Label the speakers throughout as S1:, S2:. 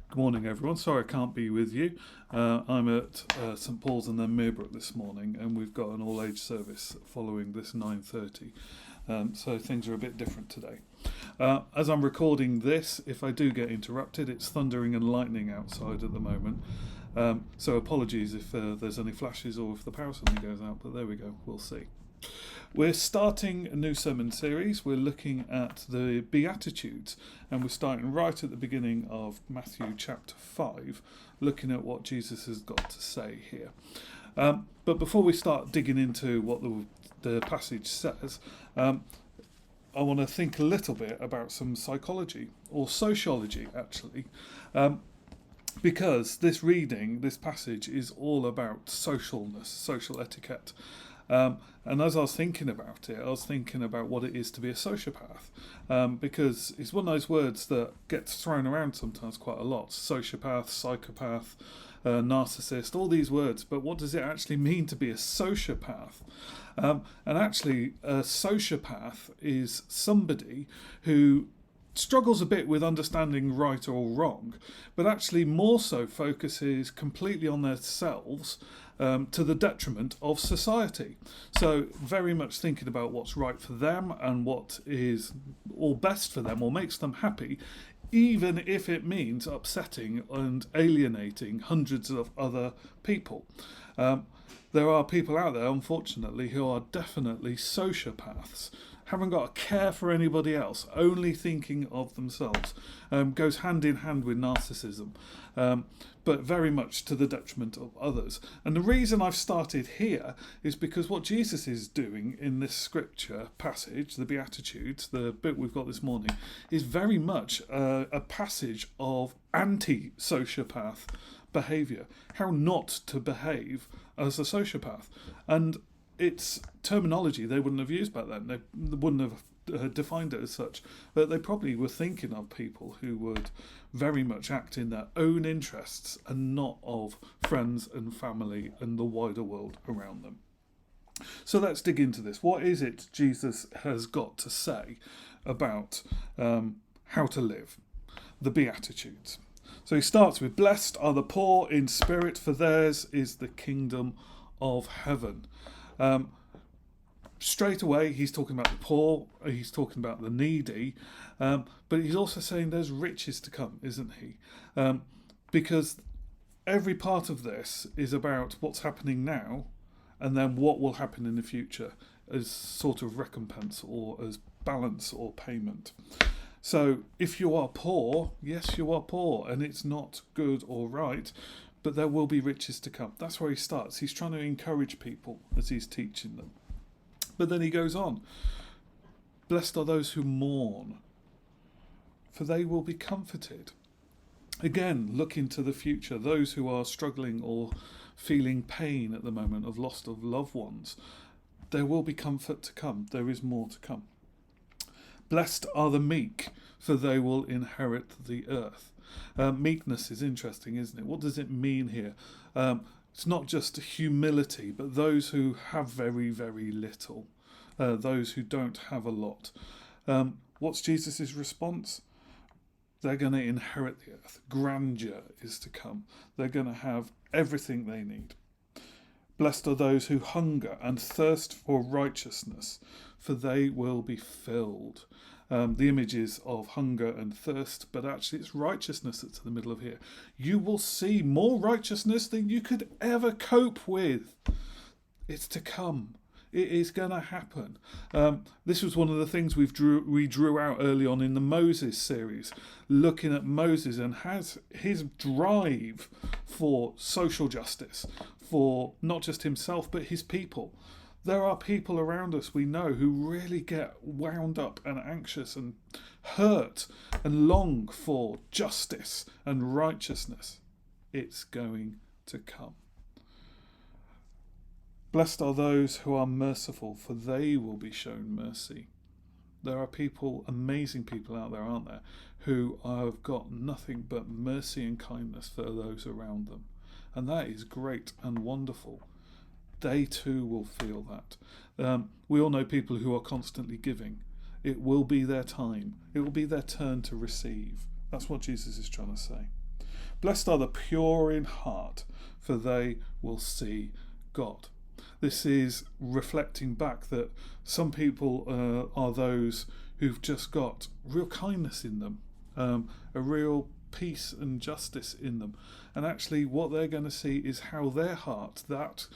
S1: Good morning, everyone. Sorry I can't be with you. I'm at St Paul's and then Meerbrook this morning, and we've got an all-age service following this 9:30. So things are a bit different today. As I'm recording this, if I do get interrupted, it's thundering and lightning outside at the moment. So apologies if there's any flashes or if the power suddenly goes out, but there we go, we'll see. We're starting a new sermon series. We're looking at the Beatitudes, and we're starting right at the beginning of Matthew chapter 5, looking at what Jesus has got to say here. But before we start digging into what the passage says, I want to think a little bit about some psychology, or sociology actually, because this passage is all about socialness, social etiquette. And as I was thinking about it, I was thinking about what it is to be a sociopath, because it's one of those words that gets thrown around sometimes quite a lot. Sociopath, psychopath, narcissist, all these words. But what does it actually mean to be a sociopath? And actually, a sociopath is somebody who struggles a bit with understanding right or wrong, but actually more so focuses completely on themselves, to the detriment of society. So very much thinking about what's right for them and what is all best for them or makes them happy, even if it means upsetting and alienating hundreds of other people. There are people out there, unfortunately, who are definitely sociopaths, haven't got a care for anybody else, only thinking of themselves. Goes hand in hand with narcissism, but very much to the detriment of others. And the reason I've started here is because what Jesus is doing in this scripture passage, the Beatitudes, the bit we've got this morning, is very much a passage of anti-sociopath behaviour, how not to behave as a sociopath. And it's terminology they wouldn't have used back then. They wouldn't have defined it as such, but they probably were thinking of people who would very much act in their own interests and not of friends and family and the wider world around them. So let's dig into this. What is it Jesus has got to say about how to live? The Beatitudes. So he starts with, "Blessed are the poor in spirit, for theirs is the kingdom of heaven." Straight away, he's talking about the poor, he's talking about the needy, but he's also saying there's riches to come, isn't he? Because every part of this is about what's happening now and then what will happen in the future as sort of recompense or as balance or payment. So if you are poor, yes, you are poor, and it's not good or right, but there will be riches to come. That's where he starts. He's trying to encourage people as he's teaching them. But then he goes on, "Blessed are those who mourn, for they will be comforted." Again, look into the future. Those who are struggling or feeling pain at the moment of loss of loved ones, there will be comfort to come. There is more to come. "Blessed are the meek, for they will inherit the earth." Meekness is interesting, isn't it? What does it mean here? It's not just humility, but those who have very, very little, those who don't have a lot. What's Jesus' response? They're going to inherit the earth. Grandeur is to come. They're going to have everything they need. "Blessed are those who hunger and thirst for righteousness, for they will be filled." The images of hunger and thirst, but actually it's righteousness that's in the middle of here. You will see more righteousness than you could ever cope with. It's to come. It is going to happen. This was one of the things we drew out early on in the Moses series, looking at Moses and has his drive for social justice, for not just himself but his people. There are people around us we know who really get wound up and anxious and hurt and long for justice and righteousness. It's going to come. "Blessed are those who are merciful, for they will be shown mercy." There are people, amazing people out there, aren't there, who have got nothing but mercy and kindness for those around them. And that is great and wonderful. They too will feel that. We all know people who are constantly giving. It will be their time. It will be their turn to receive. That's what Jesus is trying to say. Blessed are the pure in heart, for they will see God. This is reflecting back that some people are those who've just got real kindness in them, a real peace and justice in them. And actually what they're going to see is how their heart, that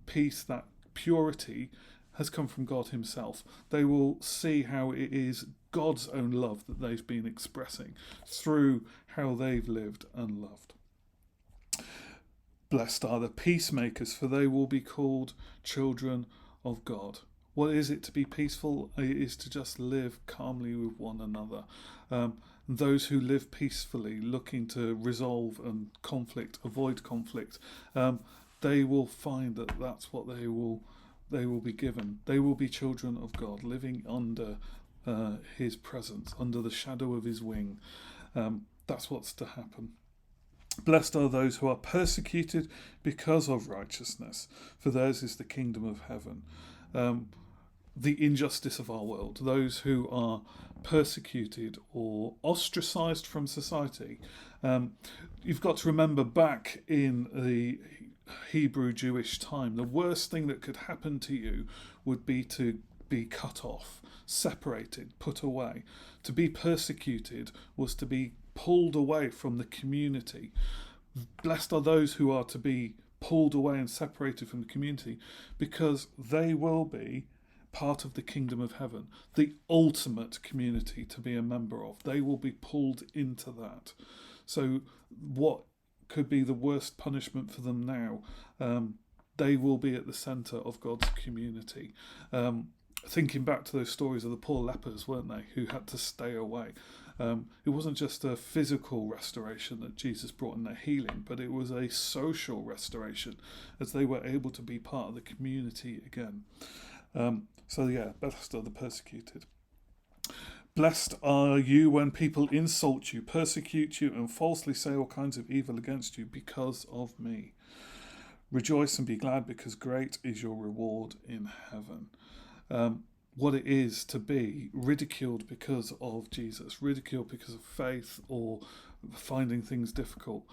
S1: peace, that purity, has come from God himself. They will see how it is God's own love that they've been expressing through how they've lived and loved. Blessed are the peacemakers, for they will be called children of God. What is it to be peaceful? It is to just live calmly with one another. Those who live peacefully, looking to resolve and avoid conflict, they will find that that's what they will be given. They will be children of God, living under his presence, under the shadow of his wing. That's what's to happen. Blessed are those who are persecuted because of righteousness, for theirs is the kingdom of heaven. The injustice of our world, those who are persecuted or ostracized from society. You've got to remember, back in the Hebrew Jewish time, the worst thing that could happen to you would be to be cut off, separated, put away. To be persecuted was to be pulled away from the community. Blessed are those who are to be pulled away and separated from the community, because they will be part of the kingdom of heaven, the ultimate community to be a member of. They will be pulled into that. So what could be the worst punishment for them now, they will be at the centre of God's community. Thinking back to those stories of the poor lepers, weren't they, who had to stay away. It wasn't just a physical restoration that Jesus brought in their healing, but it was a social restoration, as they were able to be part of the community again. Blessed are the persecuted. Blessed are you when people insult you, persecute you, and falsely say all kinds of evil against you because of me. Rejoice and be glad, because great is your reward in heaven. What it is to be ridiculed because of Jesus, ridiculed because of faith or finding things difficult.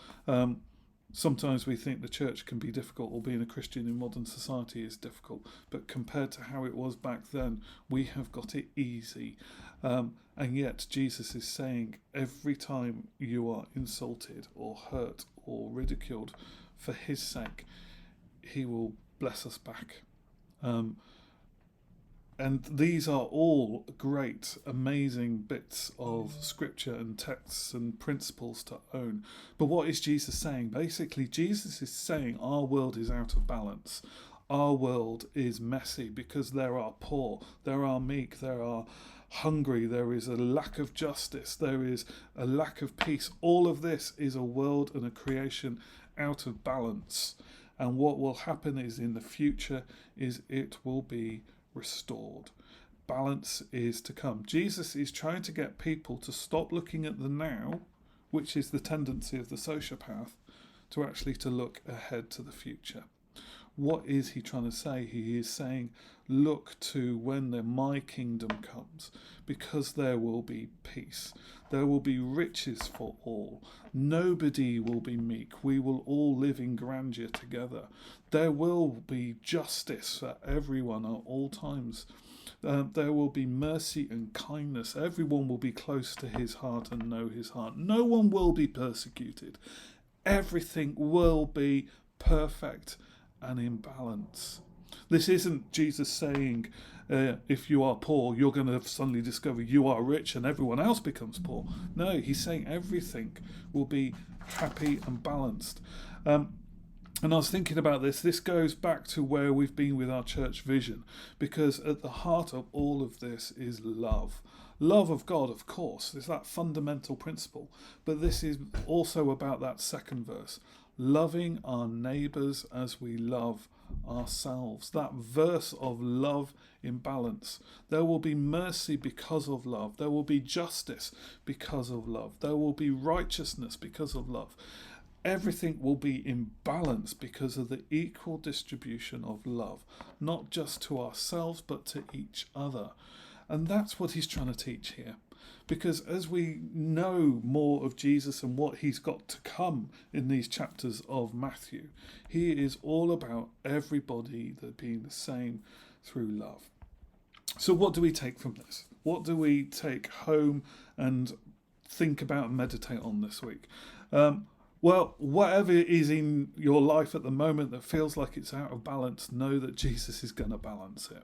S1: Sometimes we think the church can be difficult, or being a Christian in modern society is difficult, but compared to how it was back then, we have got it easy. And yet Jesus is saying, every time you are insulted or hurt or ridiculed for his sake, he will bless us back. And these are all great, amazing bits of scripture and texts and principles to own. But what is Jesus saying? Basically, Jesus is saying our world is out of balance. Our world is messy because there are poor, there are meek, there are hungry, there is a lack of justice, there is a lack of peace. All of this is a world and a creation out of balance. And what will happen is, in the future, is it will be restored. Balance is to come. Jesus is trying to get people to stop looking at the now, which is the tendency of the sociopath, to actually to look ahead to the future. What is he trying to say? He is saying, look to when my kingdom comes, because there will be peace. There will be riches for all. Nobody will be meek. We will all live in grandeur together. There will be justice for everyone at all times. There will be mercy and kindness. Everyone will be close to his heart and know his heart. No one will be persecuted. Everything will be perfect and in balance. This isn't Jesus saying, if you are poor, you're going to suddenly discover you are rich and everyone else becomes poor. No, he's saying everything will be happy and balanced. And I was thinking about this goes back to where we've been with our church vision, because at the heart of all of this is love. Love of God, of course, is that fundamental principle. But this is also about that second verse, loving our neighbours as we love ourselves. That verse of love in balance. There will be mercy because of love. There will be justice because of love. There will be righteousness because of love. Everything will be in balance because of the equal distribution of love, not just to ourselves but to each other. And that's what he's trying to teach here. Because as we know more of Jesus and what he's got to come in these chapters of Matthew, he is all about everybody being the same through love. So what do we take from this? What do we take home and think about and meditate on this week? Well, whatever is in your life at the moment that feels like it's out of balance, know that Jesus is going to balance it.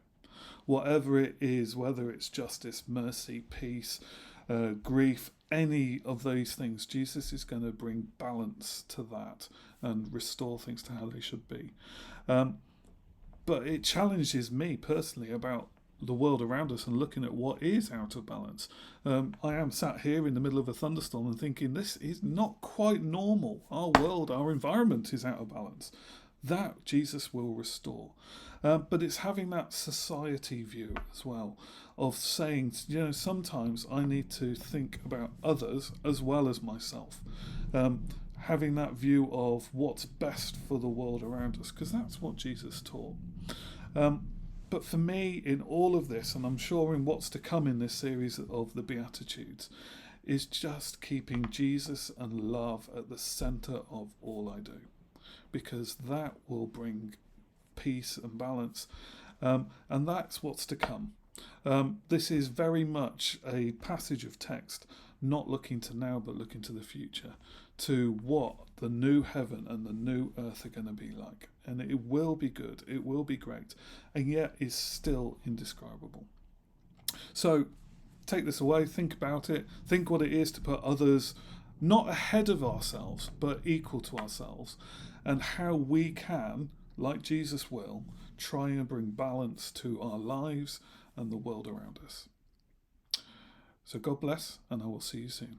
S1: Whatever it is, whether it's justice, mercy, peace, grief, any of those things, Jesus is going to bring balance to that and restore things to how they should be. But it challenges me personally about the world around us and looking at what is out of balance. I am sat here in the middle of a thunderstorm and thinking this is not quite normal. Our world, our environment is out of balance. That Jesus will restore. But it's having that society view as well of saying, sometimes I need to think about others as well as myself. Having that view of what's best for the world around us, because that's what Jesus taught. But for me, in all of this, and I'm sure in what's to come in this series of the Beatitudes, is just keeping Jesus and love at the centre of all I do, because that will bring peace and balance, and that's what's to come. This is very much a passage of text, not looking to now, but looking to the future, to what the new heaven and the new earth are going to be like. And it will be good, it will be great, and yet is still indescribable. So take this away, think about it, think what it is to put others not ahead of ourselves, but equal to ourselves, and how we can, like Jesus will, try and bring balance to our lives and the world around us. So God bless, and I will see you soon.